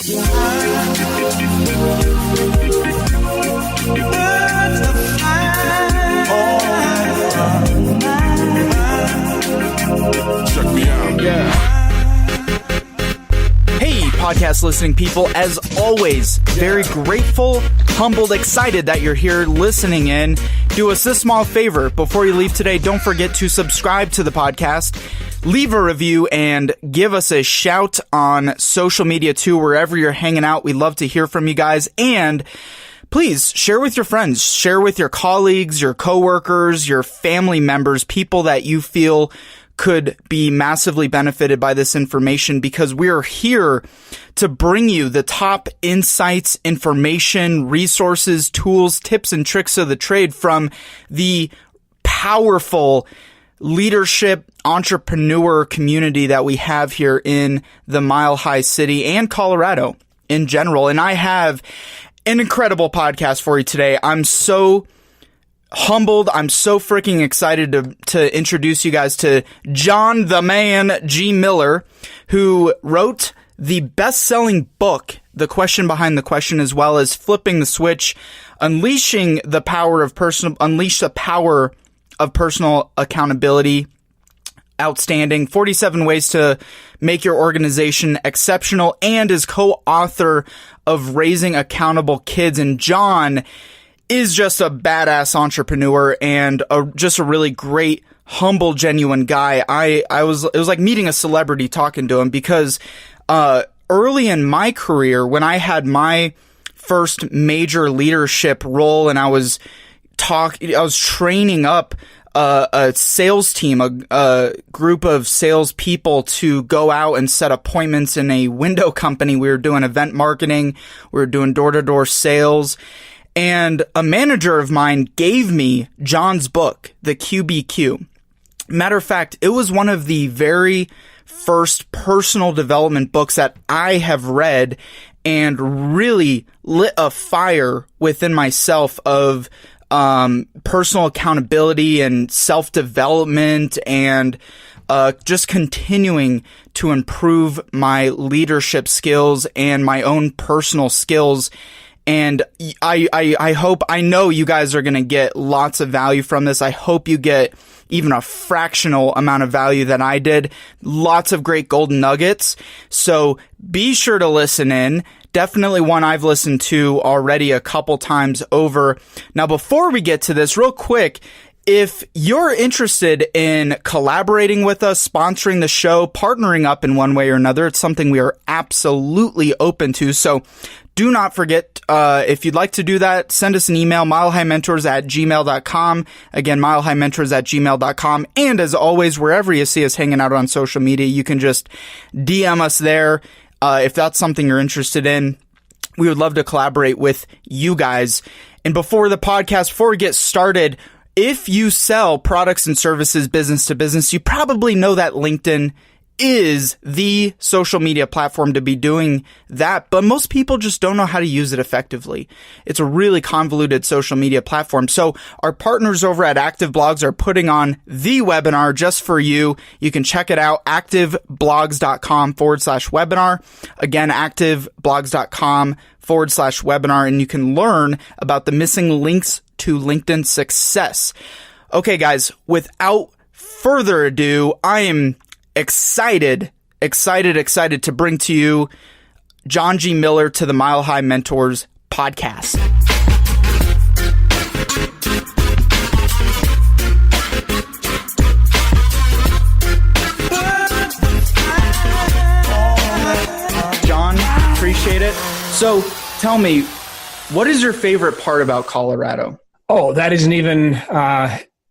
Check me out. Hey, podcast listening people, as always, very grateful, humbled, excited that you're here listening in. Do us this small favor. Before you leave today, don't forget to subscribe to the podcast, leave a review, and give us a shout on social media too, wherever you're hanging out. We'd love to hear from you guys. And please share with your friends, share with your colleagues, your coworkers, your family members, people that you feel could be massively benefited by this information, because we're here to bring you the top insights, information, resources, tools, tips, and tricks of the trade from the powerful leadership entrepreneur community that we have here in the Mile High City and Colorado in general. And I have an incredible podcast for you today. I'm so humbled. I'm so freaking excited to introduce you guys to John the Man G. Miller, who wrote the best-selling book, The Question Behind the Question, as well as Flipping the Switch, Unleash the Power of Personal Accountability. Outstanding. 47 Ways to Make Your Organization Exceptional, and is co-author of Raising Accountable Kids. And John is just a badass entrepreneur and just a really great, humble, genuine guy. It was like meeting a celebrity talking to him, because early in my career, when I had my first major leadership role, and I was training up a sales team, a group of salespeople to go out and set appointments in a window company. We were doing event marketing. We were doing door-to-door sales. And a manager of mine gave me John's book, The QBQ. Matter of fact, it was one of the very first personal development books that I have read, and really lit a fire within myself of personal accountability and self-development, and just continuing to improve my leadership skills and my own personal skills. And I know you guys are going to get lots of value from this. I hope you get even a fractional amount of value that I did. Lots of great golden nuggets. So be sure to listen in. Definitely one I've listened to already a couple times over. Now, before we get to this, real quick, if you're interested in collaborating with us, sponsoring the show, partnering up in one way or another, it's something we are absolutely open to. So do not forget, if you'd like to do that, send us an email, milehighmentors@gmail.com. Again, milehighmentors@gmail.com. And as always, wherever you see us hanging out on social media, you can just DM us there. If that's something you're interested in, we would love to collaborate with you guys. And before we get started, if you sell products and services business to business, you probably know that LinkedIn is the social media platform to be doing that, but most people just don't know how to use it effectively. It's a really convoluted social media platform. So our partners over at Active Blogs are putting on the webinar just for you. You can check it out, activeblogs.com/webinar. Again, activeblogs.com/webinar, and you can learn about the missing links to LinkedIn success. Okay, guys, without further ado, I am excited to bring to you John G. Miller to the Mile High Mentors podcast. John, appreciate it. So tell me, what is your favorite part about Colorado? Oh, that isn't even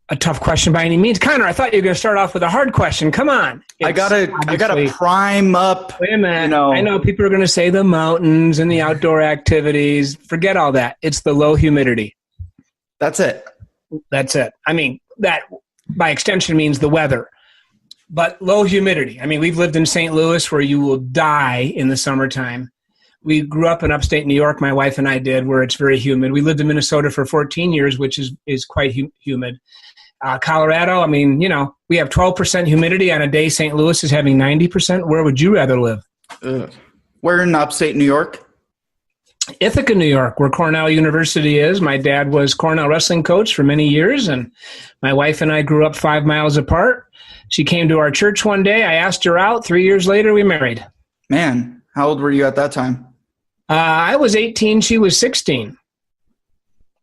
a tough question by any means. Connor, I thought you were going to start off with a hard question. Come on. I gotta prime up. Wait a minute. You know. I know people are going to say the mountains and the outdoor activities. Forget all that. It's the low humidity. That's it. I mean, that by extension means the weather. But low humidity. I mean, we've lived in St. Louis where you will die in the summertime. We grew up in upstate New York, my wife and I did, where it's very humid. We lived in Minnesota for 14 years, which is quite humid. Colorado, I mean, you know, we have 12% humidity on a day St. Louis is having 90%. Where would you rather live? Where in upstate New York? Ithaca, New York, where Cornell University is. My dad was Cornell wrestling coach for many years, and my wife and I grew up 5 miles apart. She came to our church one day. I asked her out. 3 years later, we married. Man, how old were you at that time? I was 18. She was 16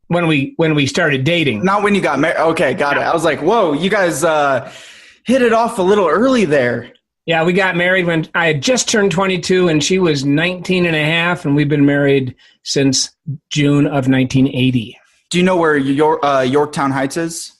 when we started dating. Not when you got married. Okay, got it. I was like, whoa, you guys hit it off a little early there. Yeah, we got married when I had just turned 22 and she was 19 and a half, and we've been married since June of 1980. Do you know where Yorktown Heights is?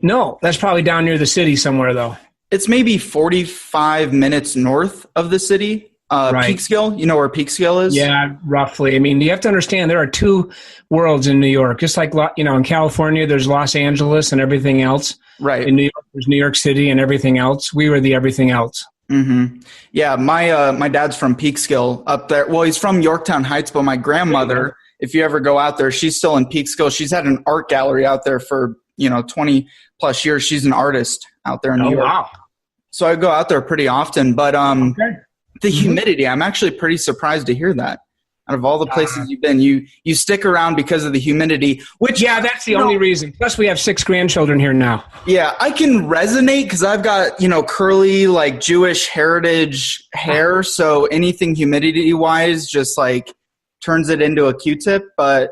No, that's probably down near the city somewhere, though. It's maybe 45 minutes north of the city. Right. Peekskill, you know where Peekskill is? Yeah, roughly. I mean, you have to understand there are two worlds in New York. Just like, in California, there's Los Angeles and everything else. Right. In New York, there's New York City and everything else. We were the everything else. Mm-hmm. Yeah, my dad's from Peekskill up there. Well, he's from Yorktown Heights, but my grandmother, if you ever go out there, she's still in Peekskill. She's had an art gallery out there for 20 plus years. She's an artist out there in New York. Wow. So I go out there pretty often, but Okay. the humidity, I'm actually pretty surprised to hear that. Out of all the places you've been, you stick around because of the humidity, which... Yeah, that's the only reason. Plus, we have 6 grandchildren here now. Yeah, I can resonate because I've got, curly, like, Jewish heritage hair, so anything humidity-wise just, like, turns it into a Q-tip, but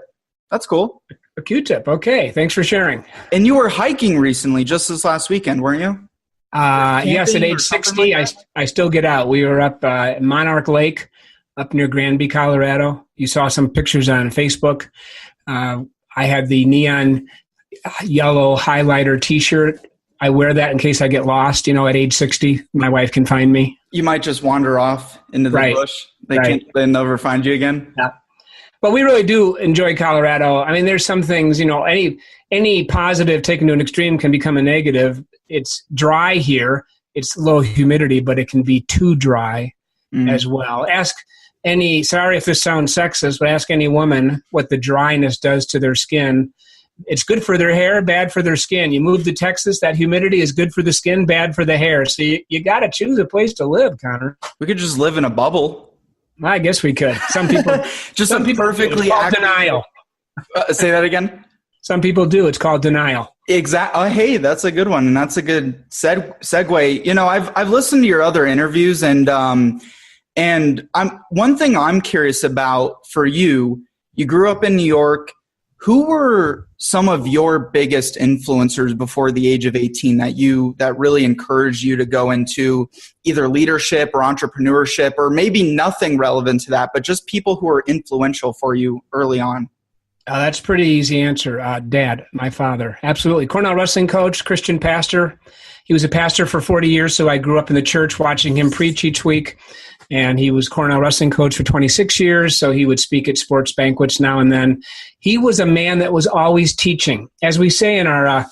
that's cool. A Q-tip, okay. Thanks for sharing. And you were hiking recently, just this last weekend, weren't you? Yes, at age 60, like I still get out. We were up at Monarch Lake, up near Granby, Colorado. You saw some pictures on Facebook. I had the neon yellow highlighter T-shirt. I wear that in case I get lost. At age 60, my wife can find me. You might just wander off into the bush. They'll never find you again. Yeah. But we really do enjoy Colorado. I mean, there's some things, any positive taken to an extreme can become a negative. It's dry here. It's low humidity, but it can be too dry as well. Sorry if this sounds sexist, but ask any woman what the dryness does to their skin. It's good for their hair, bad for their skin. You move to Texas, that humidity is good for the skin, bad for the hair. So you got to choose a place to live, Connor. We could just live in a bubble. I guess we could. Some people just some people perfectly do. It's called denial. Say that again. Some people do. It's called denial. Exactly. Oh, hey, that's a good one, and that's a good segue. I've listened to your other interviews, and one thing I'm curious about for you. You grew up in New York. Who were some of your biggest influencers before the age of 18 that really encouraged you to go into either leadership or entrepreneurship, or maybe nothing relevant to that, but just people who were influential for you early on? That's a pretty easy answer. Dad, my father. Absolutely. Cornell wrestling coach, Christian pastor. He was a pastor for 40 years, so I grew up in the church watching him preach each week. And he was Cornell wrestling coach for 26 years, so he would speak at sports banquets now and then. He was a man that was always teaching. As we say in our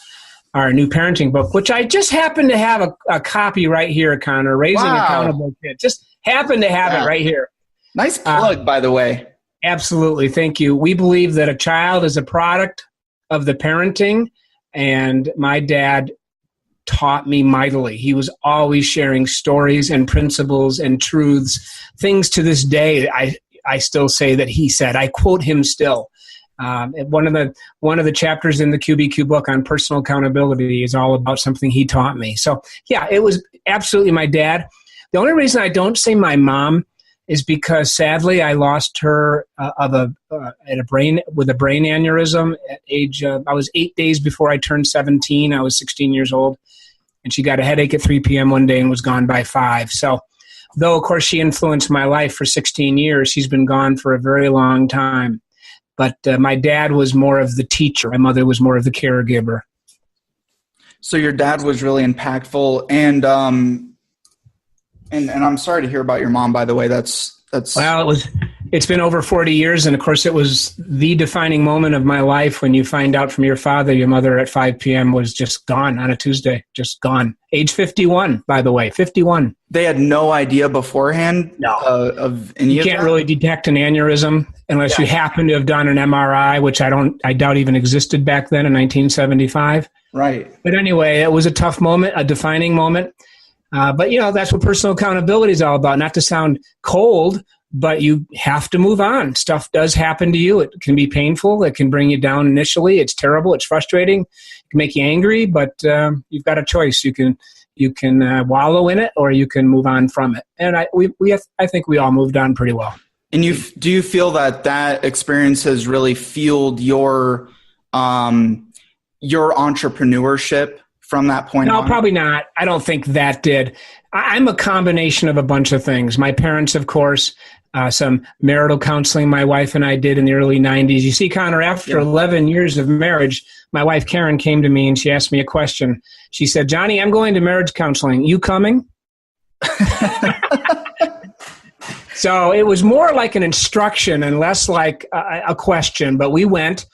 new parenting book, which I just happen to have a copy right here, Connor, Raising Accountable Kids. Just happen to have it right here. Nice plug, by the way. Absolutely. Thank you. We believe that a child is a product of the parenting, and my dad taught me mightily. He was always sharing stories and principles and truths, things to this day I still say that he said. I quote him still. One of the chapters in the QBQ book on personal accountability is all about something he taught me. So yeah, it was absolutely my dad. The only reason I don't say my mom is because sadly I lost her with a brain aneurysm at age. I was 8 days before I turned 17. I was 16 years old, and she got a headache at 3 p.m. one day and was gone by 5. So, though of course she influenced my life for 16 years, she's been gone for a very long time. But my dad was more of the teacher. My mother was more of the caregiver. So your dad was really impactful, and I'm sorry to hear about your mom, by the way. That's well, it's been over 40 years, and of course it was the defining moment of my life when you find out from your father your mother at 5 p.m. was just gone on a Tuesday, just gone. Age 51, by the way, 51. They had no idea beforehand of any of that? You can't really detect an aneurysm unless you happen to have done an MRI, which I doubt even existed back then in 1975. Right. But anyway, it was a tough moment, a defining moment. But, that's what personal accountability is all about. Not to sound cold, but you have to move on. Stuff does happen to you. It can be painful. It can bring you down initially. It's terrible. It's frustrating. It can make you angry, but you've got a choice. You can wallow in it, or you can move on from it. And I think we all moved on pretty well. And do you feel that experience has really fueled your entrepreneurship from that point on? No, probably not. I don't think that did. I'm a combination of a bunch of things. My parents, of course, some marital counseling my wife and I did in the early 90s. You see, Connor, after 11 years of marriage, my wife Karen came to me and she asked me a question. She said, "Johnny, I'm going to marriage counseling. You coming?" So it was more like an instruction and less like a question, but we went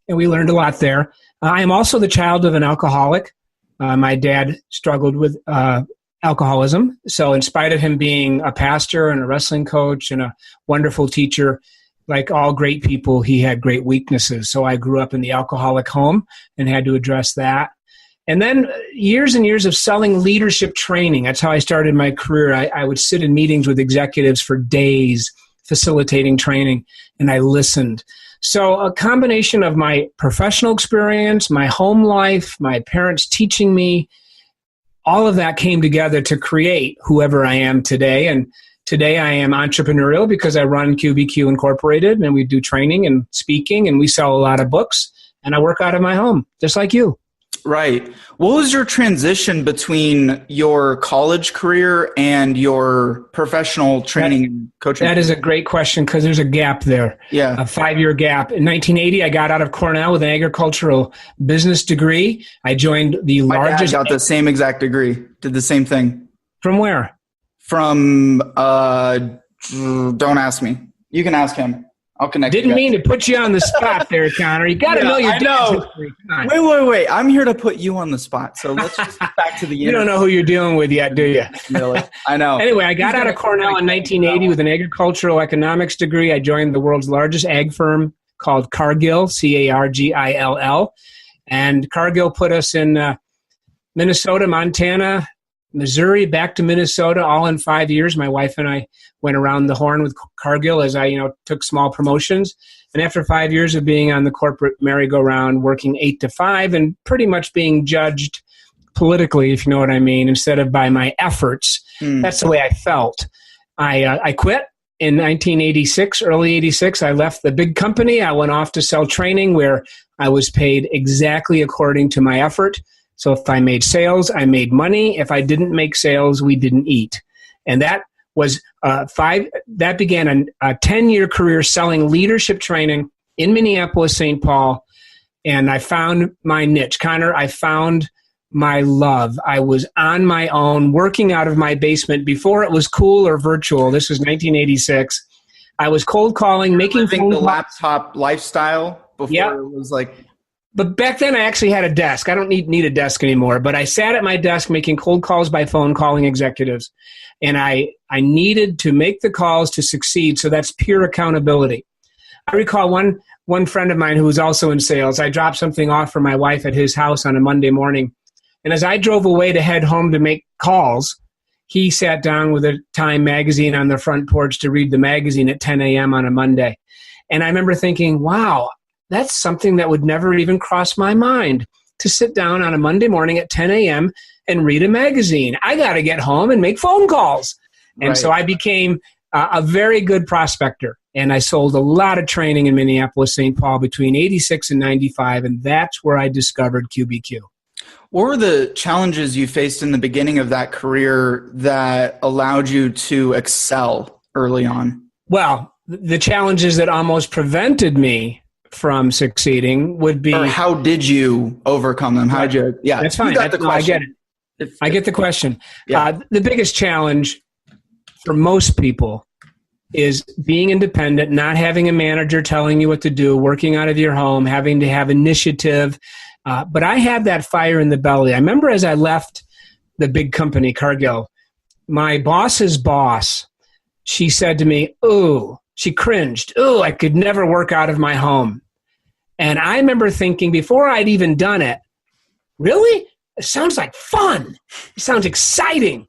and we learned a lot there. I am also the child of an alcoholic. My dad struggled with alcoholism. So in spite of him being a pastor and a wrestling coach and a wonderful teacher, like all great people, he had great weaknesses. So I grew up in the alcoholic home and had to address that. And then years and years of selling leadership training. That's how I started my career. I would sit in meetings with executives for days, facilitating training, and I listened. So a combination of my professional experience, my home life, my parents teaching me, all of that came together to create whoever I am today. And today I am entrepreneurial because I run QBQ Incorporated, and we do training and speaking, and we sell a lot of books, and I work out of my home, just like you. Right. What was your transition between your college career and your professional training and coaching? That is a great question because there's a gap there. Yeah. A 5-year gap. In 1980, I got out of Cornell with an agricultural business degree. I joined the largest. My dad got the same exact degree. Did the same thing. From where? From, don't ask me. You can ask him. I'll connect. Didn't mean to put you on the spot there, Connor. You got to know your dad's history. Wait. I'm here to put you on the spot. So let's just get back to the You don't know who you're dealing with yet, do you? Really? I know. Anyway, I got out of Cornell in 1980 with an agricultural economics degree. I joined the world's largest ag firm called Cargill, Cargill. And Cargill put us in Minnesota, Montana, Missouri, back to Minnesota, all in 5 years. My wife and I went around the horn with Cargill as I, took small promotions. And after 5 years of being on the corporate merry-go-round, working 8 to 5, and pretty much being judged politically, if you know what I mean, instead of by my efforts, that's the way I felt. I quit in 1986, early 86. I left the big company. I went off to sell training where I was paid exactly according to my effort. So if I made sales, I made money. If I didn't make sales, we didn't eat. And that was that began a 10-year career selling leadership training in Minneapolis, St. Paul. And I found my niche. Connor, I found my love. I was on my own, working out of my basement before it was cool or virtual. This was 1986. I was cold calling, making phone calls. The laptop lifestyle before it was like... But back then, I actually had a desk. I don't need a desk anymore. But I sat at my desk making cold calls by phone, calling executives. And I needed to make the calls to succeed. So that's pure accountability. I recall one friend of mine who was also in sales. I dropped something off for my wife at his house on a Monday morning. And as I drove away to head home to make calls, he sat down with a Time magazine on the front porch to read the magazine at 10 a.m. on a Monday. And I remember thinking, wow, that's something that would never even cross my mind, to sit down on a Monday morning at 10 a.m. and read a magazine. I got to get home and make phone calls. And so I became a very good prospector. And I sold a lot of training in Minneapolis, St. Paul between 86 and 95. And that's where I discovered QBQ. What were the challenges you faced in the beginning of that career that allowed you to excel early on? Well, the challenges that almost prevented me from succeeding would be... Or how did you overcome them? How did you... Yeah, that's fine. I get it. I get the question. Yeah. The biggest challenge for most people is being independent, not having a manager telling you what to do, working out of your home, having to have initiative. But I had that fire in the belly. I remember as I left the big company, Cargill, my boss's boss, she said to me, "Ooh," she cringed, "Ooh, I could never work out of my home." And I remember thinking, before I'd even done it, really? It sounds like fun. It sounds exciting.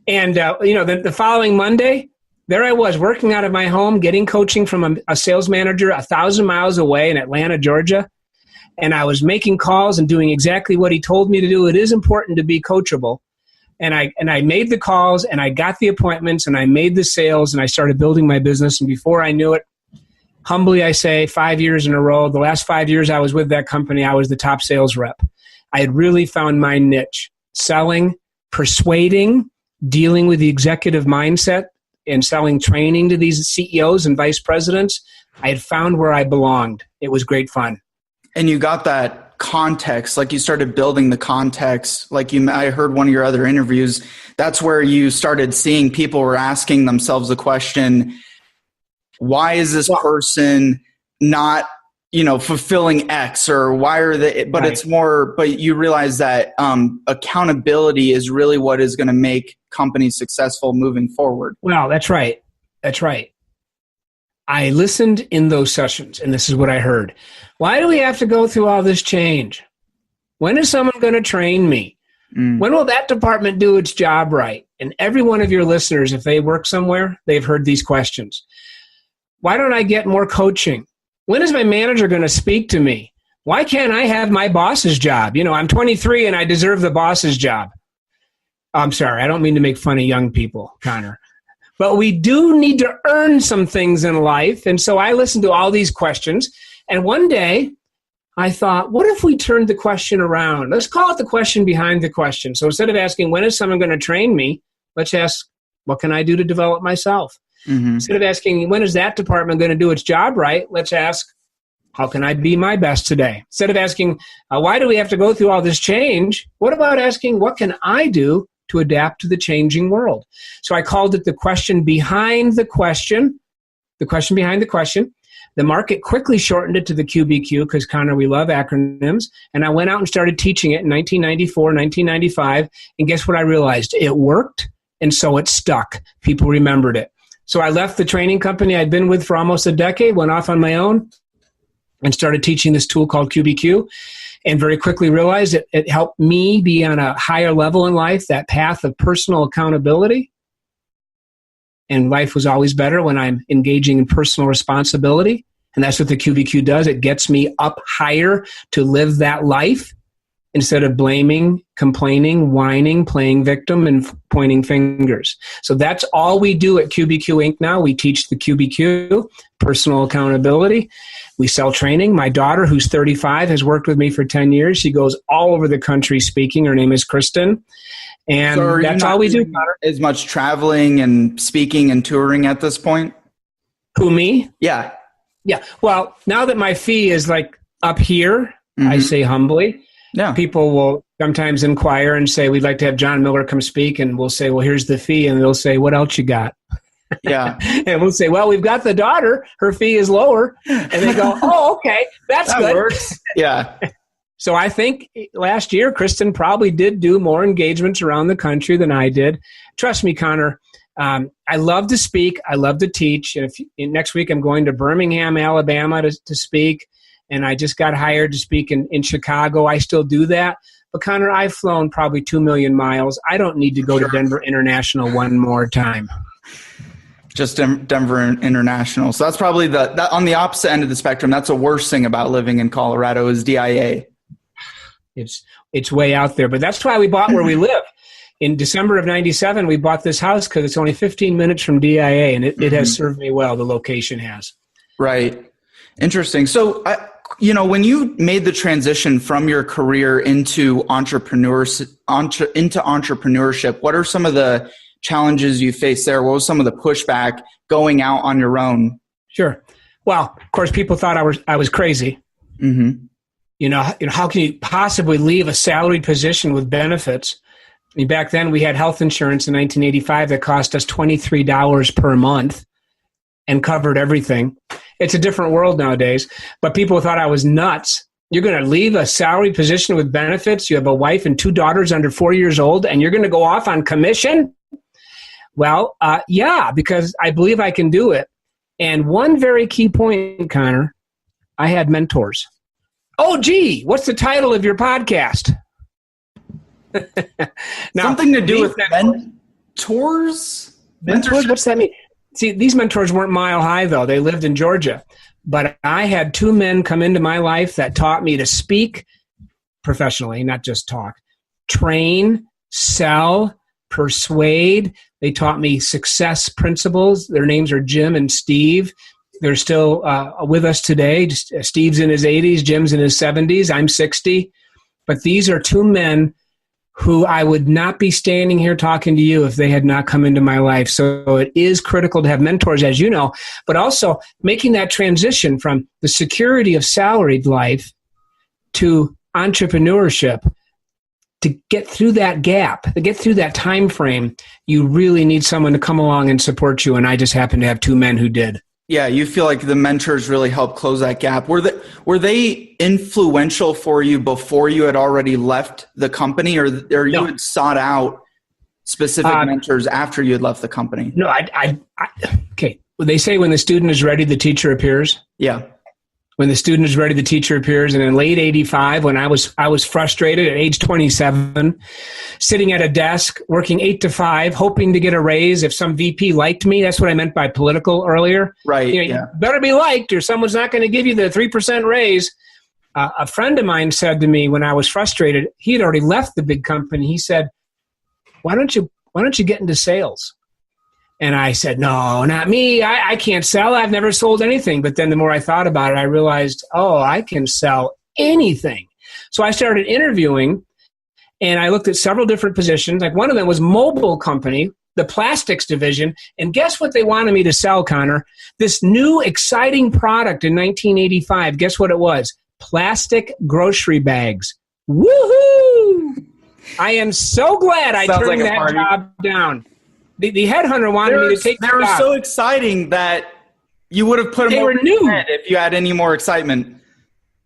And, the following Monday, there I was working out of my home, getting coaching from a sales manager 1,000 miles away in Atlanta, Georgia. And I was making calls and doing exactly what he told me to do. It is important to be coachable. And I made the calls and I got the appointments and I made the sales and I started building my business. And before I knew it, humbly I say 5 years in a row, the last 5 years I was with that company, I was the top sales rep. I had really found my niche, selling, persuading, dealing with the executive mindset and selling training to these CEOs and vice presidents. I had found where I belonged. It was great fun. And you got that context, like you started building the context. I heard one of your other interviews. That's where you started seeing people were asking themselves the question, why is this person not, fulfilling X, or why are they, but right. It's more, but you realize that accountability is really what is going to make companies successful moving forward. Well, that's right. That's right. I listened in those sessions, and this is what I heard. Why do we have to go through all this change? When is someone going to train me? When will that department do its job right? And every one of your listeners, if they work somewhere, they've heard these questions. Why don't I get more coaching? When is my manager going to speak to me? Why can't I have my boss's job? I'm 23 and I deserve the boss's job. I'm sorry, I don't mean to make fun of young people, Connor. But we do need to earn some things in life. And so I listened to all these questions. And one day I thought, what if we turned the question around? Let's call it the question behind the question. So instead of asking, when is someone going to train me? Let's ask, what can I do to develop myself? Mm-hmm. Instead of asking, when is that department going to do its job right? Let's ask, how can I be my best today? Instead of asking, why do we have to go through all this change? What about asking, what can I do to adapt to the changing world? So I called it the question behind the question, the question behind the question. The market quickly shortened it to the QBQ because, Connor, we love acronyms. And I went out and started teaching it in 1994, 1995. And guess what I realized? It worked, and so it stuck. People remembered it. So I left the training company I'd been with for almost a decade, went off on my own, and started teaching this tool called QBQ. And very quickly realized it helped me be on a higher level in life, that path of personal accountability. And life was always better when I'm engaging in personal responsibility. And that's what the QBQ does. It gets me up higher to live that life instead of blaming, complaining, whining, playing victim, and pointing fingers. So that's all we do at QBQ Inc. now. We teach the QBQ, personal accountability. We sell training. My daughter, who's 35, has worked with me for 10 years. She goes all over the country speaking. Her name is Kristen. And so that's all we do. As much traveling and speaking and touring at this point? Who, me? Yeah. Yeah. Well, now that my fee is like up here, I say humbly, people will sometimes inquire and say, we'd like to have John Miller come speak. And we'll say, well, here's the fee. And they'll say, what else you got? Yeah. And we'll say, well, we've got the daughter. Her fee is lower. And they go, oh, okay. That good. Works. Yeah. So I think last year, Kristen probably did do more engagements around the country than I did. Trust me, Connor, I love to speak. I love to teach. And next week, I'm going to Birmingham, Alabama to speak. And I just got hired to speak in Chicago. I still do that. But Connor, I've flown probably 2 million miles. I don't need to go to Denver International one more time. Just Denver International. So that's probably that on the opposite end of the spectrum. That's the worst thing about living in Colorado is DIA. It's way out there, but that's why we bought where we live. In December of 97, we bought this house because it's only 15 minutes from DIA, and it has served me well. The location has. Right. Interesting. So, when you made the transition from your career into entrepreneurship, what are some of the challenges you faced there? What was some of the pushback going out on your own? Sure. Well, of course, people thought I was crazy. Mm-hmm. How can you possibly leave a salaried position with benefits? I mean, back then we had health insurance in 1985 that cost us $23 per month and covered everything. It's a different world nowadays, but people thought I was nuts. You're going to leave a salaried position with benefits. You have a wife and 2 daughters under 4 years old, and you're going to go off on commission? Well, yeah, because I believe I can do it. And one very key point, Connor, I had mentors. Oh, gee, what's the title of your podcast? Now, something to do with mentors? Mentors? What's that mean? See, these mentors weren't mile high, though. They lived in Georgia. But I had two men come into my life that taught me to speak professionally, not just talk, train, sell, persuade. They taught me success principles. Their names are Jim and Steve. They're still with us today. Steve's in his 80s, Jim's in his 70s, I'm 60. But these are two men who I would not be standing here talking to you if they had not come into my life. So it is critical to have mentors, as you know, but also making that transition from the security of salaried life to entrepreneurship. To get through that gap, to get through that time frame, you really need someone to come along and support you. And I just happen to have two men who did. Yeah, you feel like the mentors really helped close that gap. Were they influential for you before you had already left the company, or you had sought out specific mentors after you had left the company? No, okay. Well, they say when the student is ready, the teacher appears. Yeah. When the student is ready, the teacher appears. And in late 85, when I was frustrated at age 27, sitting at a desk, working 8 to 5, hoping to get a raise if some VP liked me. That's what I meant by political earlier. Right. You better be liked or someone's not going to give you the 3% raise. A friend of mine said to me when I was frustrated, he had already left the big company. He said, why don't you get into sales? And I said, no, not me. I can't sell. I've never sold anything. But then the more I thought about it, I realized, I can sell anything. So I started interviewing, and I looked at several different positions. Like one of them was mobile company, the plastics division. And guess what they wanted me to sell, Connor? This new exciting product in 1985. Guess what it was? Plastic grocery bags. Woohoo! I am so glad I turned that job down. The headhunter wanted me to take the job. They were so exciting that you would have put them over your head if you had any more excitement.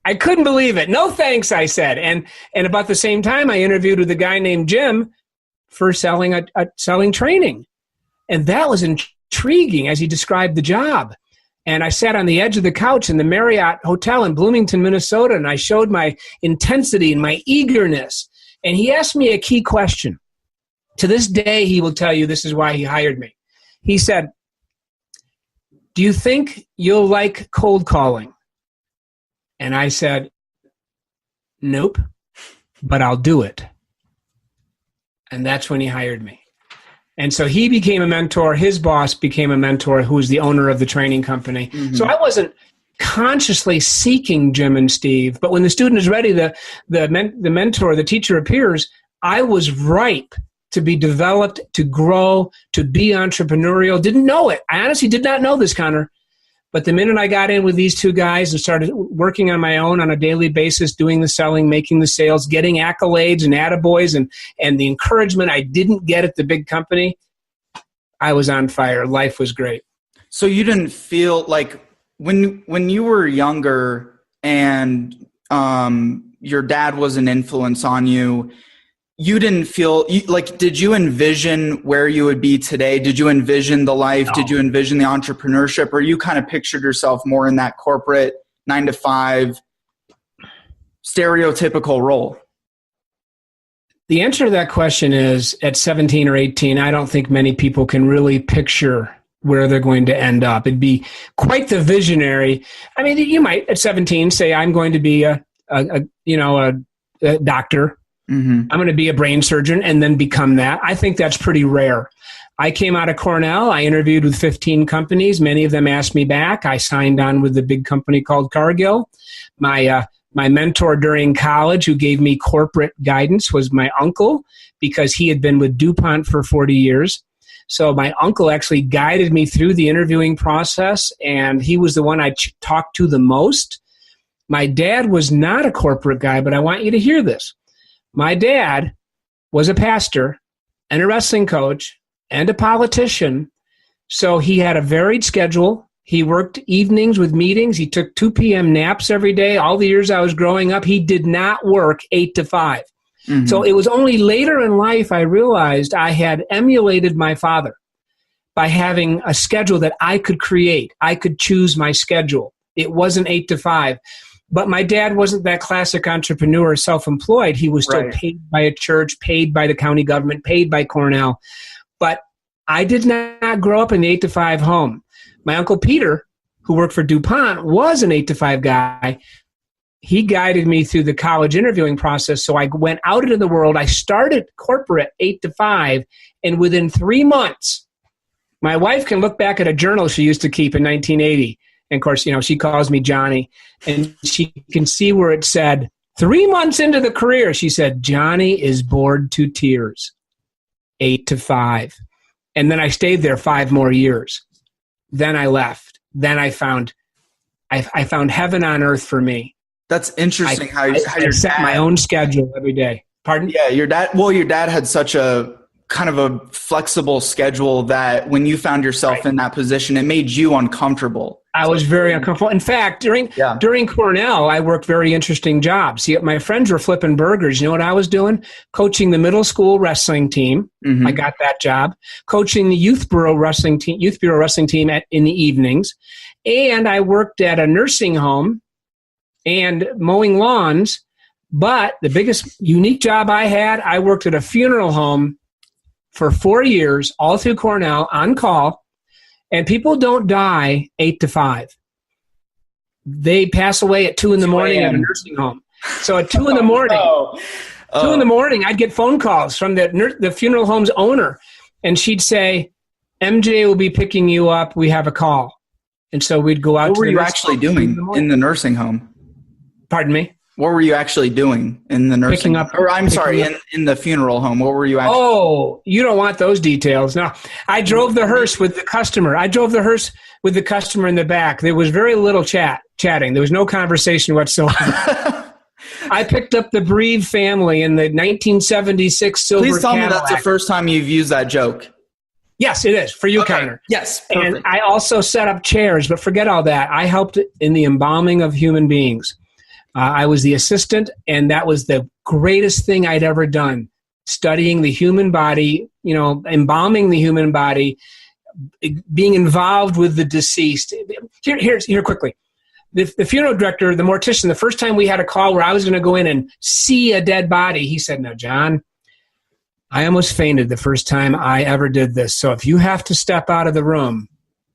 I couldn't believe it. No thanks, I said. And about the same time, I interviewed with a guy named Jim for selling training. And that was intriguing as he described the job. And I sat on the edge of the couch in the Marriott Hotel in Bloomington, Minnesota, and I showed my intensity and my eagerness. And he asked me a key question. To this day, he will tell you this is why he hired me. He said, do you think you'll like cold calling? And I said, nope, but I'll do it. And that's when he hired me. And so he became a mentor. His boss became a mentor who was the owner of the training company. Mm-hmm. So I wasn't consciously seeking Jim and Steve, but when the student is ready, the mentor, the teacher appears, I was ripe to be developed, to grow, to be entrepreneurial. Didn't know it. I honestly did not know this, Connor. But the minute I got in with these two guys and started working on my own on a daily basis, doing the selling, making the sales, getting accolades and attaboys and the encouragement I didn't get at the big company, I was on fire. Life was great. So you didn't feel like when you were younger and your dad was an influence on you, you didn't feel like, did you envision where you would be today? Did you envision the life? No. Did you envision the entrepreneurship? Or you kind of pictured yourself more in that corporate 9-to-5 stereotypical role? The answer to that question is at 17 or 18, I don't think many people can really picture where they're going to end up. It'd be quite the visionary. I mean, you might at 17 say, I'm going to be a doctor. Mm-hmm. I'm going to be a brain surgeon and then become that. I think that's pretty rare. I came out of Cornell. I interviewed with 15 companies. Many of them asked me back. I signed on with the big company called Cargill. My mentor during college who gave me corporate guidance was my uncle because he had been with DuPont for 40 years. So my uncle actually guided me through the interviewing process, and he was the one I talked to the most. My dad was not a corporate guy, but I want you to hear this. My dad was a pastor and a wrestling coach and a politician, so he had a varied schedule. He worked evenings with meetings. He took 2 p.m. naps every day. All the years I was growing up, he did not work 8 to 5. Mm-hmm. So it was only later in life I realized I had emulated my father by having a schedule that I could create. I could choose my schedule. It wasn't 8 to 5. But my dad wasn't that classic entrepreneur, self-employed. He was still paid by a church, paid by the county government, paid by Cornell. But I did not grow up in the 8 to 5 home. My Uncle Peter, who worked for DuPont, was an 8 to 5 guy. He guided me through the college interviewing process. So I went out into the world. I started corporate 8 to 5. And within 3 months, my wife can look back at a journal she used to keep in 1980. And of course, she calls me Johnny. And she can see where it said, 3 months into the career, she said, Johnny is bored to tears. 8 to 5. And then I stayed there 5 more years. Then I left. Then I found heaven on earth for me. That's interesting how I set my own schedule every day. Pardon? Yeah, your dad had such a kind of a flexible schedule that when you found yourself in that position, it made you uncomfortable. I was very uncomfortable. In fact, during Cornell, I worked very interesting jobs. See, my friends were flipping burgers. You know what I was doing? Coaching the middle school wrestling team. Mm-hmm. I got that job. Coaching the youth bureau wrestling team in the evenings. And I worked at a nursing home and mowing lawns. But the biggest unique job I had, I worked at a funeral home for 4 years, all through Cornell, on call. And people don't die 8 to 5. They pass away at 2 in the morning at a nursing home. So at 2 in the morning, 2 in the morning, I'd get phone calls from the funeral home's owner. And she'd say, MJ will be picking you up. We have a call. And so we'd go out. What were you actually doing in the nursing home? Pardon me? What were you actually doing in the nursing home? In the funeral home. What were you actually doing? Oh, you don't want those details. No, I drove the hearse with the customer. With the customer in the back. There was very little chatting. There was no conversation whatsoever. I picked up the bereaved family in the 1976 silver Please tell Cadillac. me that's the first time you've used that joke. Yes, it is. For you, okay. Connor. Yes, perfect. And I also set up chairs, but forget all that. I helped in the embalming of human beings. I was the assistant, and that was the greatest thing I'd ever done, studying the human body, embalming the human body, being involved with the deceased. Here quickly. The funeral director, the mortician, the first time we had a call where I was going to go in and see a dead body, he said, now, John, I almost fainted the first time I ever did this. So if you have to step out of the room,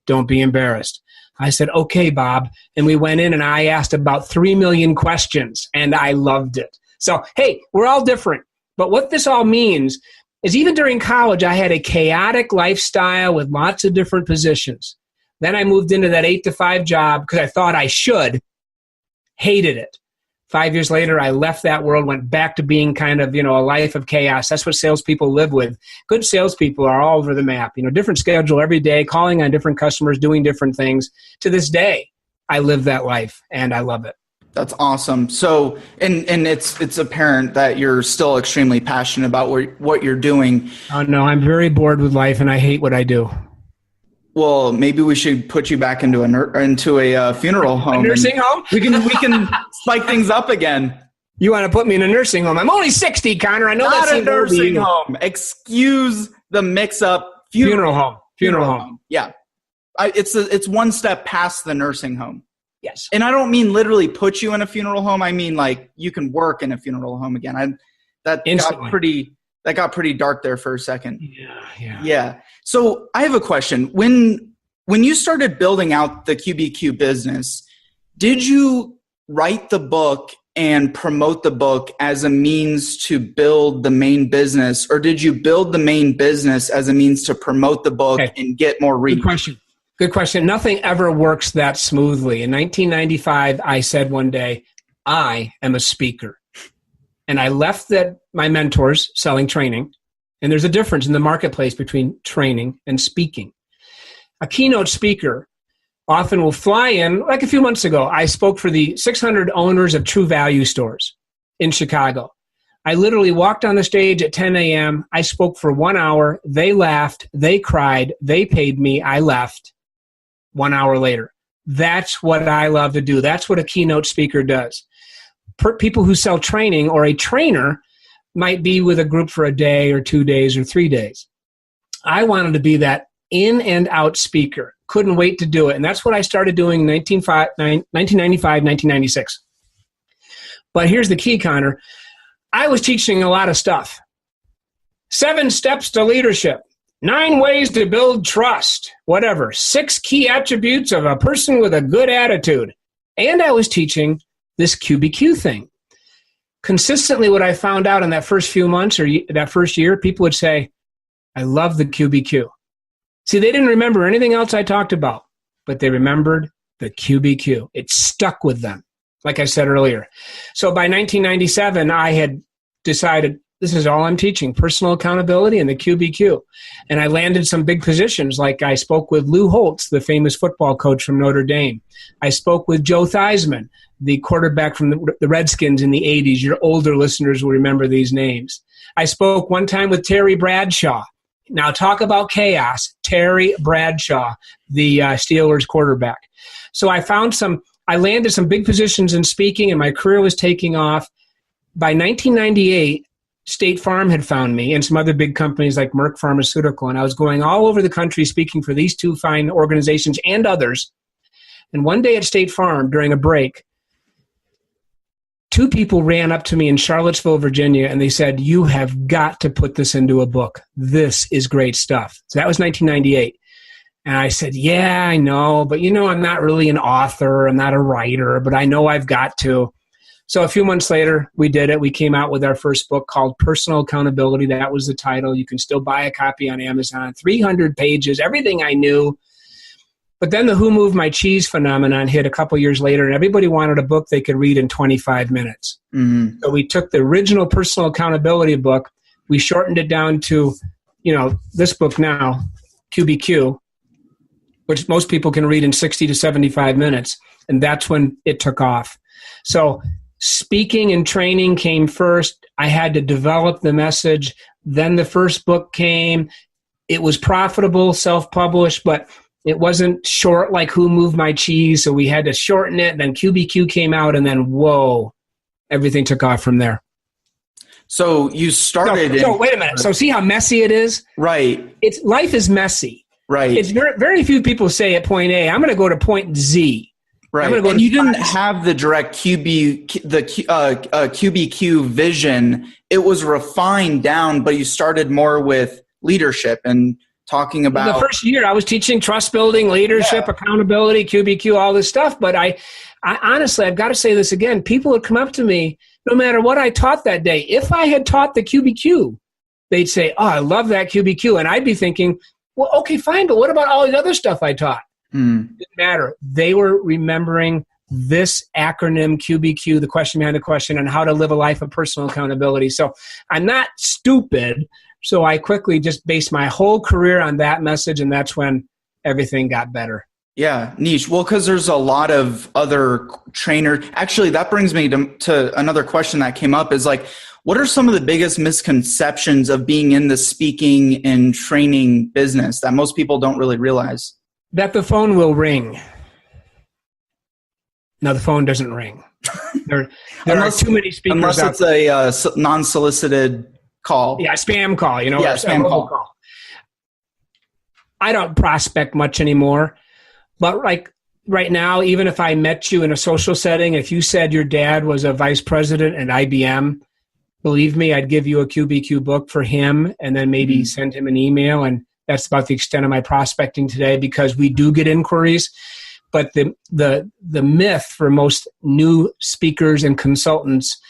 don't be embarrassed. I said, okay, Bob. And we went in and I asked about 3 million questions and I loved it. So, hey, we're all different. But what this all means is even during college, I had a chaotic lifestyle with lots of different positions. Then I moved into that 8 to 5 job because I thought I should, hated it. 5 years later, I left that world, went back to being kind of, a life of chaos. That's what salespeople live with. Good salespeople are all over the map. Different schedule every day, calling on different customers, doing different things. To this day, I live that life, and I love it. That's awesome. So, and it's apparent that you're still extremely passionate about what you're doing. Oh, no, I'm very bored with life, and I hate what I do. Well, maybe we should put you back into a funeral home. A nursing home? We can spike things up again. You want to put me in a nursing home? I'm only 60, Connor. I know that's not a nursing home. Excuse the mix-up. Funeral home. Yeah, it's one step past the nursing home. Yes, and I don't mean literally put you in a funeral home. I mean like you can work in a funeral home again. That got pretty dark there for a second. Yeah. So I have a question. When you started building out the QBQ business, did you write the book and promote the book as a means to build the main business, or did you build the main business as a means to promote the book and get more reach? Good question. Nothing ever works that smoothly. In 1995, I said one day, I am a speaker. And I left my mentors selling training. And there's a difference in the marketplace between training and speaking. A keynote speaker often will fly in, like a few months ago, I spoke for the 600 owners of True Value stores in Chicago. I literally walked on the stage at 10 a.m. I spoke for 1 hour. They laughed. They cried. They paid me. I left 1 hour later. That's what I love to do. That's what a keynote speaker does. People who sell training or a trainer might be with a group for a day or 2 days or 3 days. I wanted to be that in and out speaker. Couldn't wait to do it. And that's what I started doing in 1995, 1996. But here's the key, Connor. I was teaching a lot of stuff. 7 steps to leadership. 9 ways to build trust, whatever, 6 key attributes of a person with a good attitude. And I was teaching this QBQ thing. Consistently, what I found out in that first few months or that first year, people would say, I love the QBQ. See, they didn't remember anything else I talked about, but they remembered the QBQ. It stuck with them, like I said earlier. So by 1997, I had decided this is all I'm teaching, personal accountability and the QBQ. And I landed some big positions, like I spoke with Lou Holtz, the famous football coach from Notre Dame. I spoke with Joe Theismann, the quarterback from the Redskins in the 80s. Your older listeners will remember these names. I spoke one time with Terry Bradshaw. Now talk about chaos. Terry Bradshaw, the Steelers quarterback. So I landed some big positions in speaking, and my career was taking off. By 1998, State Farm had found me and some other big companies like Merck Pharmaceutical, and I was going all over the country speaking for these 2 fine organizations and others. And one day at State Farm, during a break, 2 people ran up to me in Charlottesville, Virginia, and they said, you have got to put this into a book. This is great stuff. So that was 1998. And I said, yeah, I know, but I'm not really an author. I'm not a writer, but I know I've got to. So a few months later, we did it. We came out with our first book called Personal Accountability. That was the title. You can still buy a copy on Amazon. 300 pages, everything I knew. But then the Who Moved My Cheese phenomenon hit a couple years later, and everybody wanted a book they could read in 25 minutes. Mm-hmm. So we took the original Personal Accountability book, we shortened it down to, this book now, QBQ, which most people can read in 60 to 75 minutes, and that's when it took off. So speaking and training came first. I had to develop the message. Then the first book came. It was profitable, self-published, but it wasn't short like Who Moved My Cheese, so we had to shorten it. Then QBQ came out, and then, whoa, everything took off from there. So you started... So wait a minute. So see how messy it is? Right. Life is messy. Right. It's very few people say at point A, I'm going to go to point Z. Right, and you didn't have the direct QBQ vision. It was refined down, but you started more with leadership and talking about... The first year, I was teaching trust building, leadership, accountability, QBQ, all this stuff. But I honestly, I've got to say this again. People would come up to me, no matter what I taught that day. If I had taught the QBQ, they'd say, oh, I love that QBQ. And I'd be thinking, well, okay, fine, but what about all the other stuff I taught? Didn't matter. They were remembering this acronym QBQ, the question behind the question, and how to live a life of personal accountability. So I'm not stupid. So I quickly just based my whole career on that message, and that's when everything got better. Yeah, niche. Well, because there's a lot of other trainers. Actually, that brings me to another question that came up is like, what are some of the biggest misconceptions of being in the speaking and training business that most people don't really realize? That the phone will ring. No, the phone doesn't ring. There are too many speakers. Unless it's a non-solicited call. Yeah, spam call, Yeah, spam call. I don't prospect much anymore. But like right now, even if I met you in a social setting, if you said your dad was a vice president at IBM, believe me, I'd give you a QBQ book for him and then maybe send him an email. And that's about the extent of my prospecting today, because we do get inquiries. But the myth for most new speakers and consultants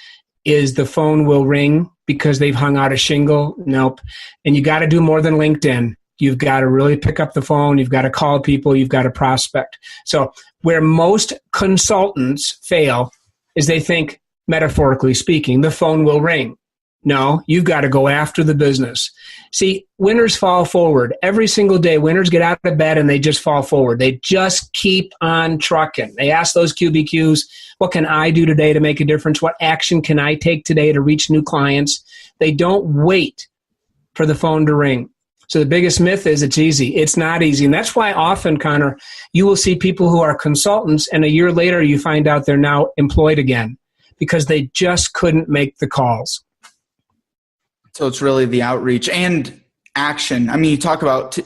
is the phone will ring because they've hung out a shingle. Nope. And you got to do more than LinkedIn. You've got to really pick up the phone. You've got to call people. You've got to prospect. So where most consultants fail is they think, metaphorically speaking, the phone will ring. No, you've got to go after the business. See, winners fall forward. Every single day, winners get out of bed and they just fall forward. They just keep on trucking. They ask those QBQs, what can I do today to make a difference? What action can I take today to reach new clients? They don't wait for the phone to ring. So the biggest myth is it's easy. It's not easy. And that's why often, Connor, you will see people who are consultants and a year later you find out they're now employed again because they just couldn't make the calls. So it's really the outreach and action. I mean, you talk about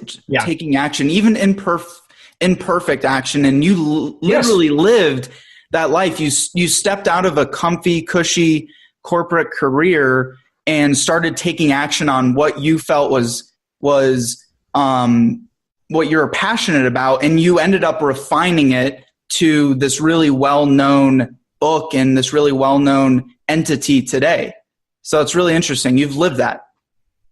taking action, even imperfect action, and you literally lived that life. You stepped out of a comfy, cushy corporate career and started taking action on what you felt was what you're passionate about, and you ended up refining it to this really well-known book and this really well-known entity today. So it's really interesting. You've lived that.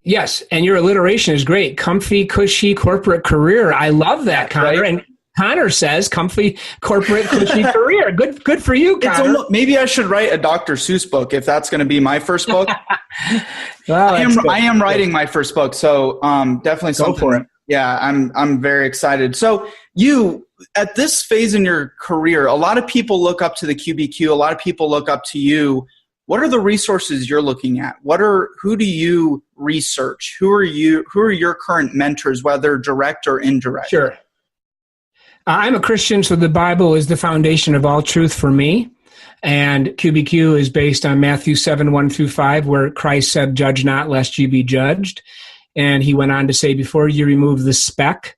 Yes, and your alliteration is great. Comfy, cushy corporate career. I love that, Connor. Right? And Connor says comfy, corporate, cushy career. Good for you, Connor. Maybe I should write a Dr. Seuss book if that's going to be my first book. Well, I am writing my first book, so definitely something. Go for it. Yeah, I'm very excited. So you, at this phase in your career, a lot of people look up to the QBQ. A lot of people look up to you. What are the resources you're looking at? Who do you research? Who are your current mentors, whether direct or indirect? Sure. I'm a Christian, so the Bible is the foundation of all truth for me. And QBQ is based on Matthew 7:1-5, where Christ said, "Judge not, lest ye be judged." And he went on to say, before you remove the speck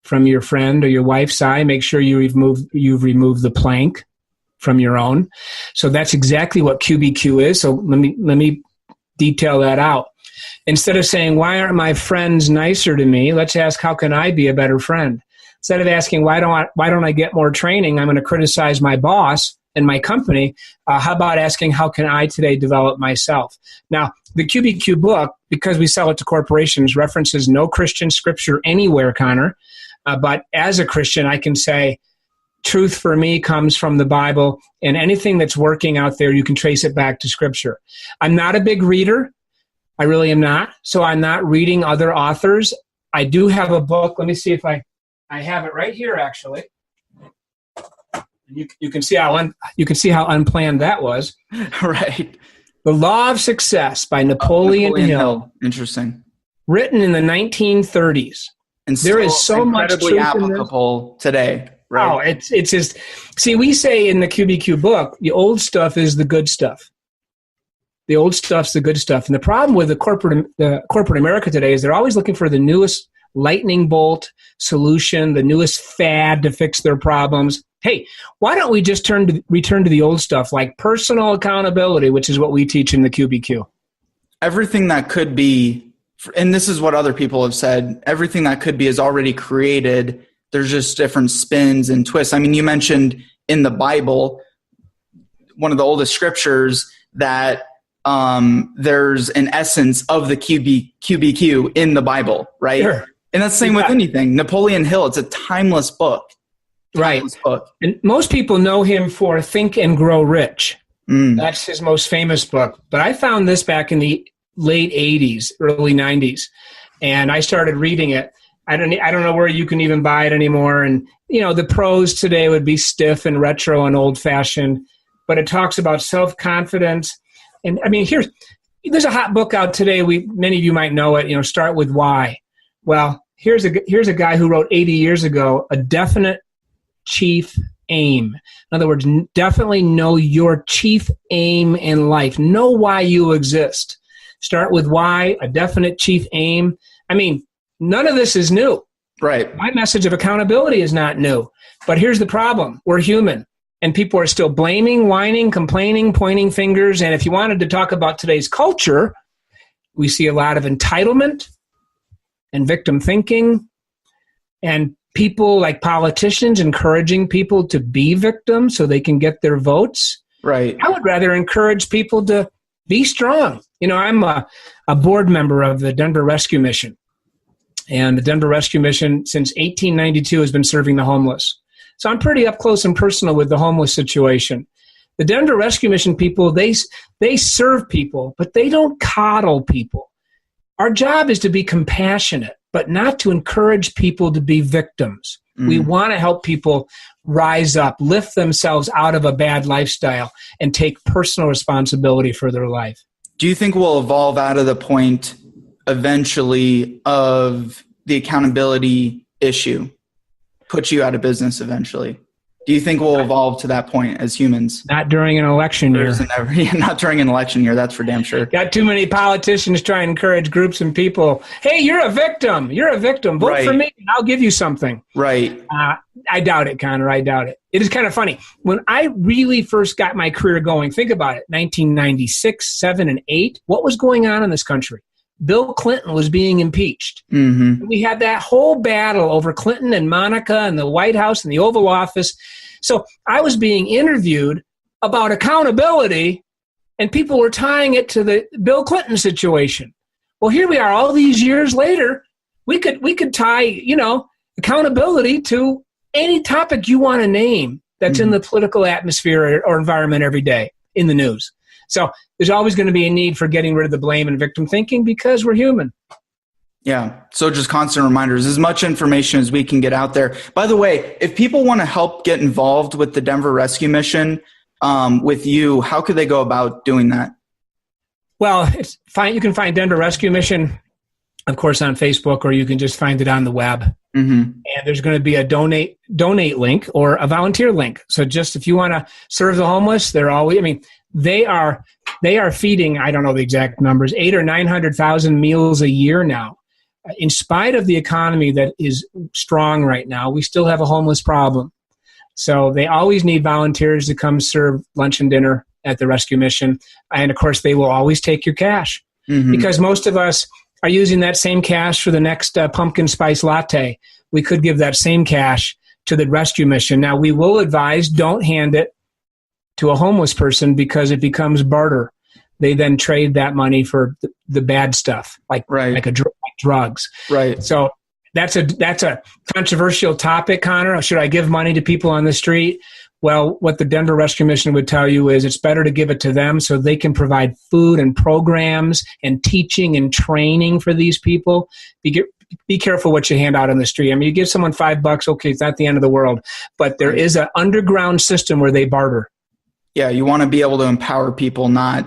from your friend or your wife's eye, make sure you've removed the plank from your own. So that's exactly what QBQ is. So let me detail that out. Instead of saying, why aren't my friends nicer to me? Let's ask, how can I be a better friend? Instead of asking, why don't I get more training? I'm going to criticize my boss and my company. How about asking, how can I today develop myself? Now, the QBQ book, because we sell it to corporations, references no Christian scripture anywhere, Connor. But as a Christian, I can say, truth for me comes from the Bible, and anything that's working out there, you can trace it back to Scripture. I'm not a big reader. I really am not. So I'm not reading other authors. I do have a book. Let me see if I have it right here, actually. You can see how unplanned that was. Right. The Law of Success by Napoleon Hill. Interesting. Written in the 1930s. And there is so much truth applicable today. Right. Oh, it's just, see, we say in the QBQ book, the old stuff is the good stuff. The old stuff's the good stuff. And the problem with the corporate America today is they're always looking for the newest lightning bolt solution, the newest fad to fix their problems. Hey, why don't we just return to the old stuff, like personal accountability, which is what we teach in the QBQ. Everything that could be, and this is what other people have said, everything that could be is already created. There's just different spins and twists. I mean, you mentioned in the Bible, one of the oldest scriptures, that there's an essence of the QBQ in the Bible, right? Sure. And that's the same with anything. Napoleon Hill, it's a timeless book. Right. And most people know him for Think and Grow Rich. That's his most famous book. But I found this back in the late 80s, early 90s, and I started reading it. I don't know where you can even buy it anymore. And, the prose today would be stiff and retro and old-fashioned, but it talks about self-confidence. And, I mean, there's a hot book out today. Many of you might know it, Start With Why. Well, here's a guy who wrote 80 years ago, a definite chief aim. In other words, definitely know your chief aim in life. Know why you exist. Start with why, a definite chief aim. I mean, none of this is new. Right. My message of accountability is not new. But here's the problem. We're human. And people are still blaming, whining, complaining, pointing fingers. And if you wanted to talk about today's culture, we see a lot of entitlement and victim thinking, and people like politicians encouraging people to be victims so they can get their votes. Right. I would rather encourage people to be strong. I'm a board member of the Denver Rescue Mission. And the Denver Rescue Mission, since 1892, has been serving the homeless. So I'm pretty up close and personal with the homeless situation. The Denver Rescue Mission people, they serve people, but they don't coddle people. Our job is to be compassionate, but not to encourage people to be victims. We want to help people rise up, lift themselves out of a bad lifestyle, and take personal responsibility for their life. Do you think we'll evolve out of the point eventually of the accountability issue? Put you out of business eventually? Do you think we'll evolve to that point as humans? Not during an election year. Not during an election year, that's for damn sure. Got too many politicians trying to encourage groups and people. Hey, you're a victim. You're a victim. Vote for me and I'll give you something. Right. I doubt it, Connor. I doubt it. It is kind of funny. When I really first got my career going, think about it, 1996, 7, and 8, what was going on in this country? Bill Clinton was being impeached. Mm-hmm. We had that whole battle over Clinton and Monica and the White House and the Oval Office. So I was being interviewed about accountability, and people were tying it to the Bill Clinton situation. Well, here we are all these years later. We could tie, accountability to any topic you want to name that's in the political atmosphere or environment every day in the news. So there's always going to be a need for getting rid of the blame and victim thinking because we're human. Yeah. So just constant reminders, as much information as we can get out there. By the way, if people want to help get involved with the Denver Rescue Mission with you, how could they go about doing that? Well, it's fine. You can find Denver Rescue Mission, of course, on Facebook, or you can just find it on the web. Mm-hmm. And there's going to be a donate link or a volunteer link. So just if you want to serve the homeless, they are feeding, I don't know the exact numbers, 800,000 or 900,000 meals a year now. In spite of the economy that is strong right now, we still have a homeless problem. So they always need volunteers to come serve lunch and dinner at the rescue mission. And of course, they will always take your cash because most of us are using that same cash for the next pumpkin spice latte. We could give that same cash to the rescue mission. Now, we will advise don't hand it to a homeless person because it becomes barter. They then trade that money for the bad stuff, like drugs. Right. So that's a controversial topic, Connor. Should I give money to people on the street? Well, what the Denver Rescue Mission would tell you is it's better to give it to them so they can provide food and programs and teaching and training for these people. Be careful what you hand out on the street. I mean, you give someone $5, okay, it's not the end of the world. But there is an underground system where they barter. Yeah, you want to be able to empower people, not,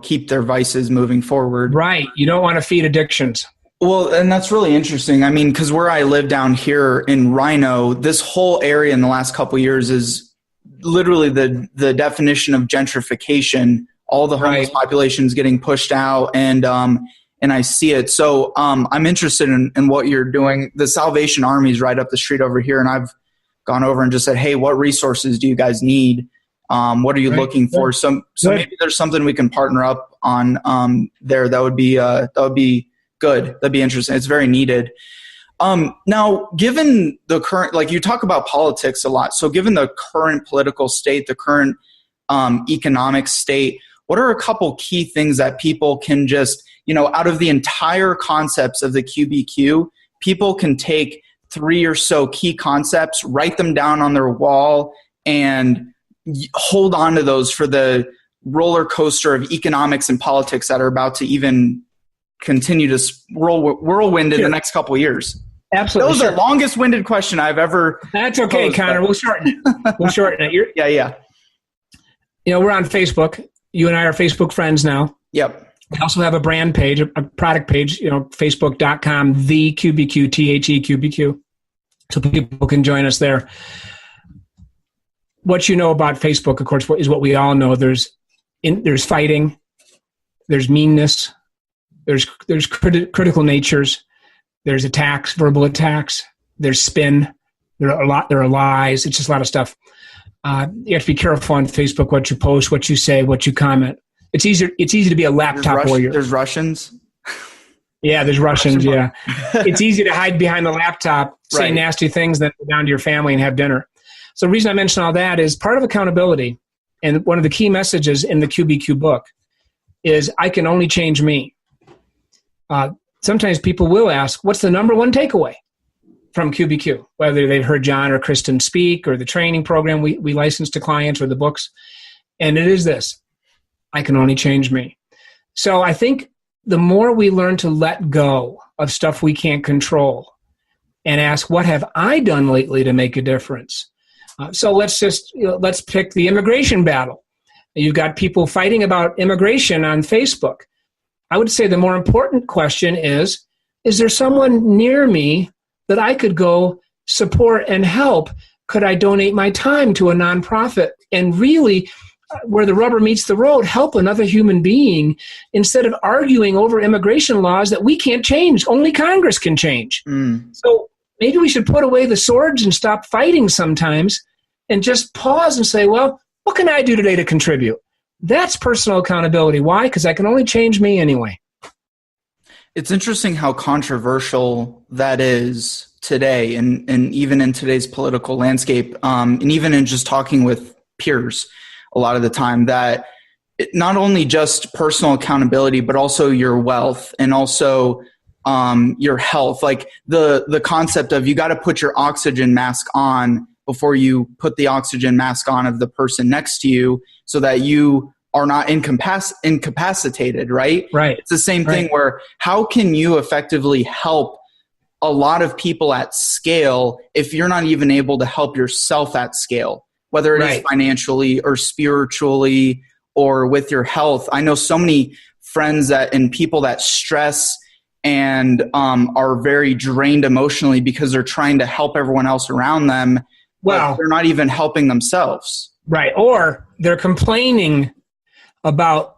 keep their vices moving forward. Right. You don't want to feed addictions. Well, and that's really interesting. I mean, because where I live down here in Rhino, this whole area in the last couple of years is literally the definition of gentrification. All the homeless population is getting pushed out, and I see it. So I'm interested in what you're doing. The Salvation Army is right up the street over here, and I've gone over and just said, hey, what resources do you guys need? What are you looking for? So maybe there's something we can partner up on there. That would be good. That'd be interesting. It's very needed. Now, given the current, like you talk about politics a lot. So given the current political state, the current economic state, what are a couple key things that people can just, out of the entire concepts of the QBQ, people can take 3 or so key concepts, write them down on their wall, and hold on to those for the roller coaster of economics and politics that are about to even continue to whirlwind in the next couple of years? Absolutely. That was the longest winded question I've ever. That's okay, Connor. We'll shorten it. Yeah. We're on Facebook. You and I are Facebook friends now. Yep. We also have a brand page, a product page, facebook.com, the QBQ, THEQBQ. So people can join us there. What you know about Facebook, of course, is what we all know. There's fighting, there's meanness, there's critical natures, there's attacks, verbal attacks, there's spin, there are lies. It's just a lot of stuff. You have to be careful on Facebook what you post, what you say, what you comment. It's easy to be a laptop warrior. There's Russians. Yeah, there's Russians. Yeah, it's easy to hide behind the laptop, say nasty things, then go down to your family and have dinner. So the reason I mention all that is part of accountability, and one of the key messages in the QBQ book is I can only change me. Sometimes people will ask, what's the number one takeaway from QBQ? Whether they've heard John or Kristen speak or the training program we license to clients or the books. And it is this: I can only change me. So I think the more we learn to let go of stuff we can't control and ask, what have I done lately to make a difference? So let's pick the immigration battle. You've got people fighting about immigration on Facebook. I would say the more important question is there someone near me that I could go support and help? Could I donate my time to a nonprofit and really, where the rubber meets the road, help another human being instead of arguing over immigration laws that we can't change? Only Congress can change. So maybe we should put away the swords and stop fighting sometimes and just pause and say, well, what can I do today to contribute? That's personal accountability. Why? Because I can only change me anyway. It's interesting how controversial that is today, and even in today's political landscape, and even in just talking with peers a lot of the time, that not only just personal accountability, but also your wealth and also your health. Like the concept of you got to put your oxygen mask on before you put the oxygen mask on of the person next to you so that you are not incapacitated, right? Right. It's the same thing where how can you effectively help a lot of people at scale if you're not even able to help yourself at scale, whether it is financially or spiritually or with your health. I know so many friends and people that stress and are very drained emotionally because they're trying to help everyone else around them. Well, they're not even helping themselves. Right. Or they're complaining about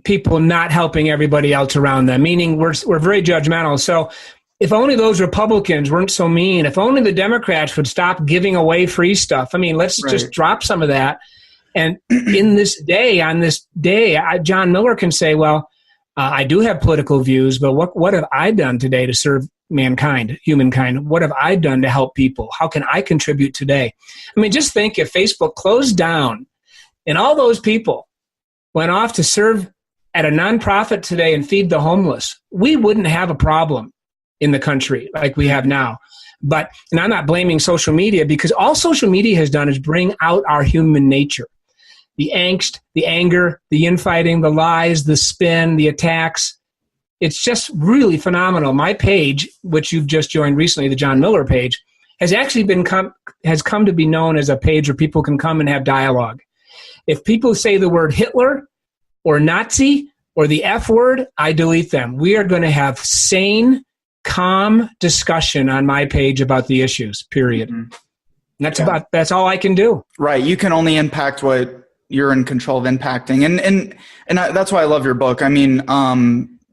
people not helping everybody else around them, meaning we're very judgmental. So if only those Republicans weren't so mean, if only the Democrats would stop giving away free stuff. I mean, let's just drop some of that. And on this day, John Miller can say, well, I do have political views, but what have I done today to serve humankind? What have I done to help people? How can I contribute today? I mean, just think if Facebook closed down and all those people went off to serve at a nonprofit today and feed the homeless, we wouldn't have a problem in the country like we have now. And I'm not blaming social media, because all social media has done is bring out our human nature. The angst, the anger, the infighting, the lies, the spin, the attacks. It's just really phenomenal. My page, which you've just joined recently, the John Miller page, has actually has come to be known as a page where people can come and have dialogue. If people say the word Hitler or Nazi or the F word, I delete them. We are going to have sane, calm discussion on my page about the issues, period. Mm-hmm. That's all I can do. Right. You can only impact what you're in control of impacting. And that's why I love your book. I mean,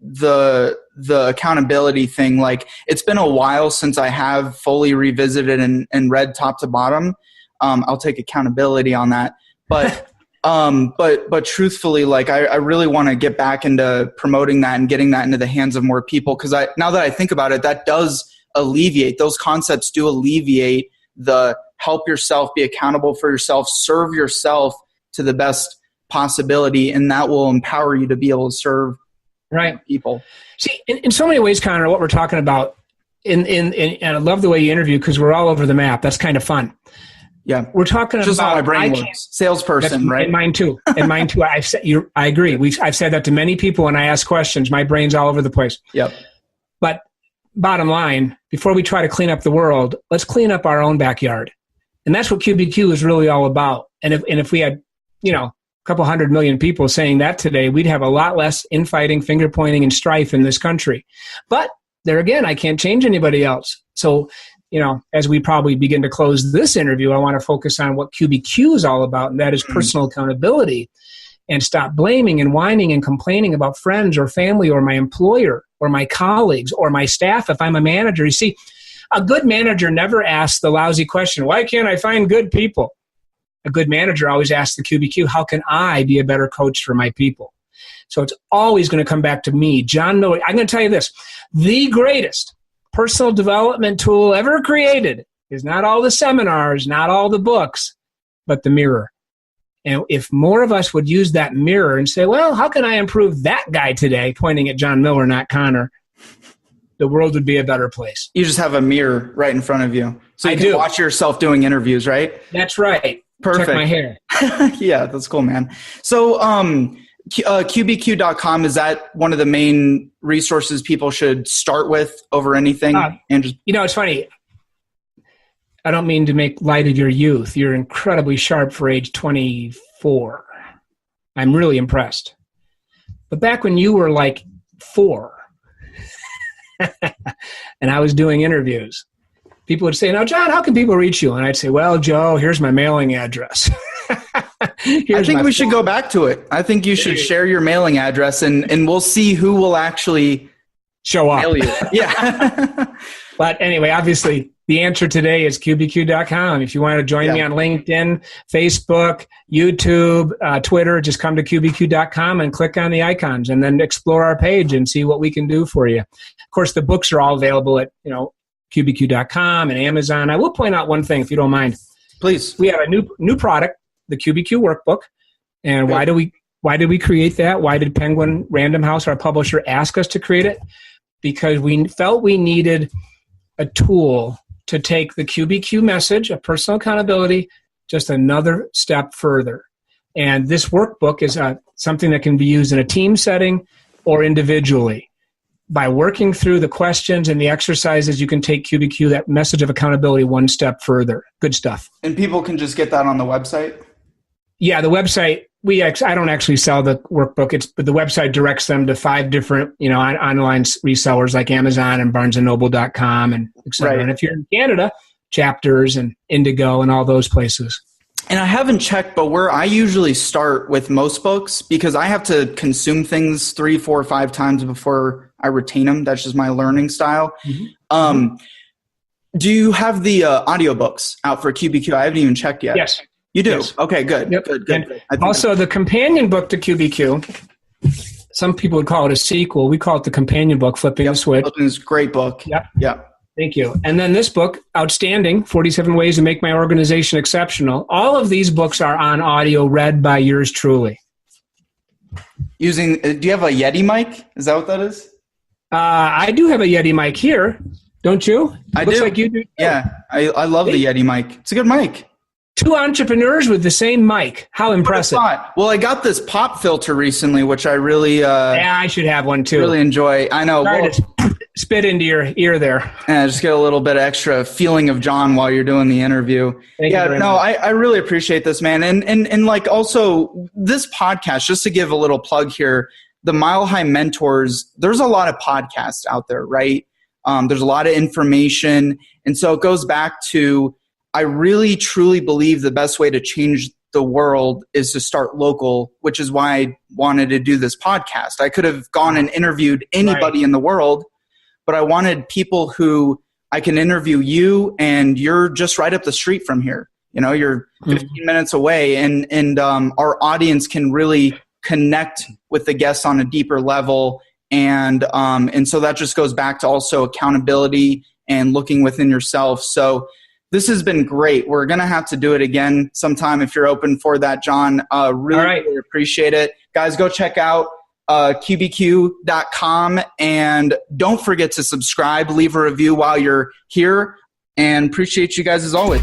the accountability thing, like it's been a while since I have fully revisited and read top to bottom. I'll take accountability on that. But but truthfully, like I really want to get back into promoting that and getting that into the hands of more people. Because now that I think about it, that does alleviate, those concepts do alleviate the help yourself, be accountable for yourself, serve yourself to the best possibility, and that will empower you to be able to serve people. See, in so many ways, Connor, what we're talking about, and I love the way you interview, because we're all over the map. That's kind of fun. Yeah, we're talking just about how my brain works. Salesperson, right? And mine too. And mine too. I agree. I've said that to many people when I ask questions. My brain's all over the place. Yep. But bottom line, before we try to clean up the world, let's clean up our own backyard, and that's what QBQ is really all about. And if we had, a couple 100 million people saying that today, we'd have a lot less infighting, finger pointing, and strife in this country. But there again, I can't change anybody else. So, as we probably begin to close this interview, I want to focus on what QBQ is all about, and that is personal accountability, and stop blaming and whining and complaining about friends or family or my employer or my colleagues or my staff if I'm a manager. You see, a good manager never asks the lousy question, why can't I find good people? A good manager always asks the QBQ, how can I be a better coach for my people? So it's always going to come back to me, John Miller. I'm going to tell you this. The greatest personal development tool ever created is not all the seminars, not all the books, but the mirror. And if more of us would use that mirror and say, well, how can I improve that guy today, pointing at John Miller, not Connor, the world would be a better place. You just have a mirror right in front of you. So you can watch yourself doing interviews, right? That's right. Perfect. Check my hair. Yeah, that's cool, man. So QBQ.com, is that one of the main resources people should start with over anything? And just it's funny. I don't mean to make light of your youth. You're incredibly sharp for age 24. I'm really impressed. But back when you were like 4 and I was doing interviews, people would say, now, John, how can people reach you? And I'd say, well, Joe, here's my mailing address. I think we should go back to it. I think you should share your mailing address, and we'll see who will actually show up. Mail you. Yeah. But anyway, obviously, The answer today is QBQ.com. If you want to join me on LinkedIn, Facebook, YouTube, Twitter, just come to QBQ.com and click on the icons and then explore our page and see what we can do for you. Of course, the books are all available at, QBQ.com and Amazon. I will point out one thing, if you don't mind. Please. We have a new product, the QBQ workbook. And why did we create that? Why did Penguin Random House, our publisher, ask us to create it? Because we felt we needed a tool to take the QBQ message of personal accountability just another step further. And this workbook is something that can be used in a team setting or individually. By working through the questions and the exercises, you can take QBQ, that message of accountability, one step further. Good stuff. And people can just get that on the website? Yeah, the website, I don't actually sell the workbook, but the website directs them to 5 different, online resellers like Amazon and BarnesandNoble.com and et cetera. Right. And if you're in Canada, Chapters and Indigo and all those places. And I haven't checked, but where I usually start with most books, because I have to consume things 3, 4, 5 times before I retain them. That's just my learning style. Mm-hmm. Do you have the audiobooks out for QBQ? I haven't even checked yet. Yes. You do? Yes. Okay, good. Yep. Good. And also, the companion book to QBQ, some people would call it a sequel. We call it the companion book, Flipping the Switch. It's a great book. Yep. Thank you. And then this book, Outstanding, 47 Ways to Make My Organization Exceptional. All of these books are on audio, read by yours truly. Do you have a Yeti mic? Is that what that is? I do have a Yeti mic here. Don't you? Looks do. Like you do. Yeah. I love the Yeti mic. It's a good mic. 2 entrepreneurs with the same mic. How impressive. Well, I got this pop filter recently, which I really I should have one too. Really enjoy. I know. Sorry to spit into your ear there. And just get a little bit of extra feeling of John while you're doing the interview. Thank you very much. I really appreciate this, man. And like also this podcast, just to give a little plug here, the Mile High Mentors, there's a lot of podcasts out there, right? There's a lot of information. And so it goes back to, I really truly believe the best way to change the world is to start local, which is why I wanted to do this podcast. I could have gone and interviewed anybody in the world, but I wanted people who I can interview you, and you're just right up the street from here. You're 15 minutes away, and our audience can really connect with the guests on a deeper level. And so that just goes back to also accountability and looking within yourself. So this has been great. We're going to have to do it again sometime if you're open for that, John. Really appreciate it. Guys, go check out QBQ.com, and don't forget to subscribe, leave a review while you're here, and appreciate you guys as always.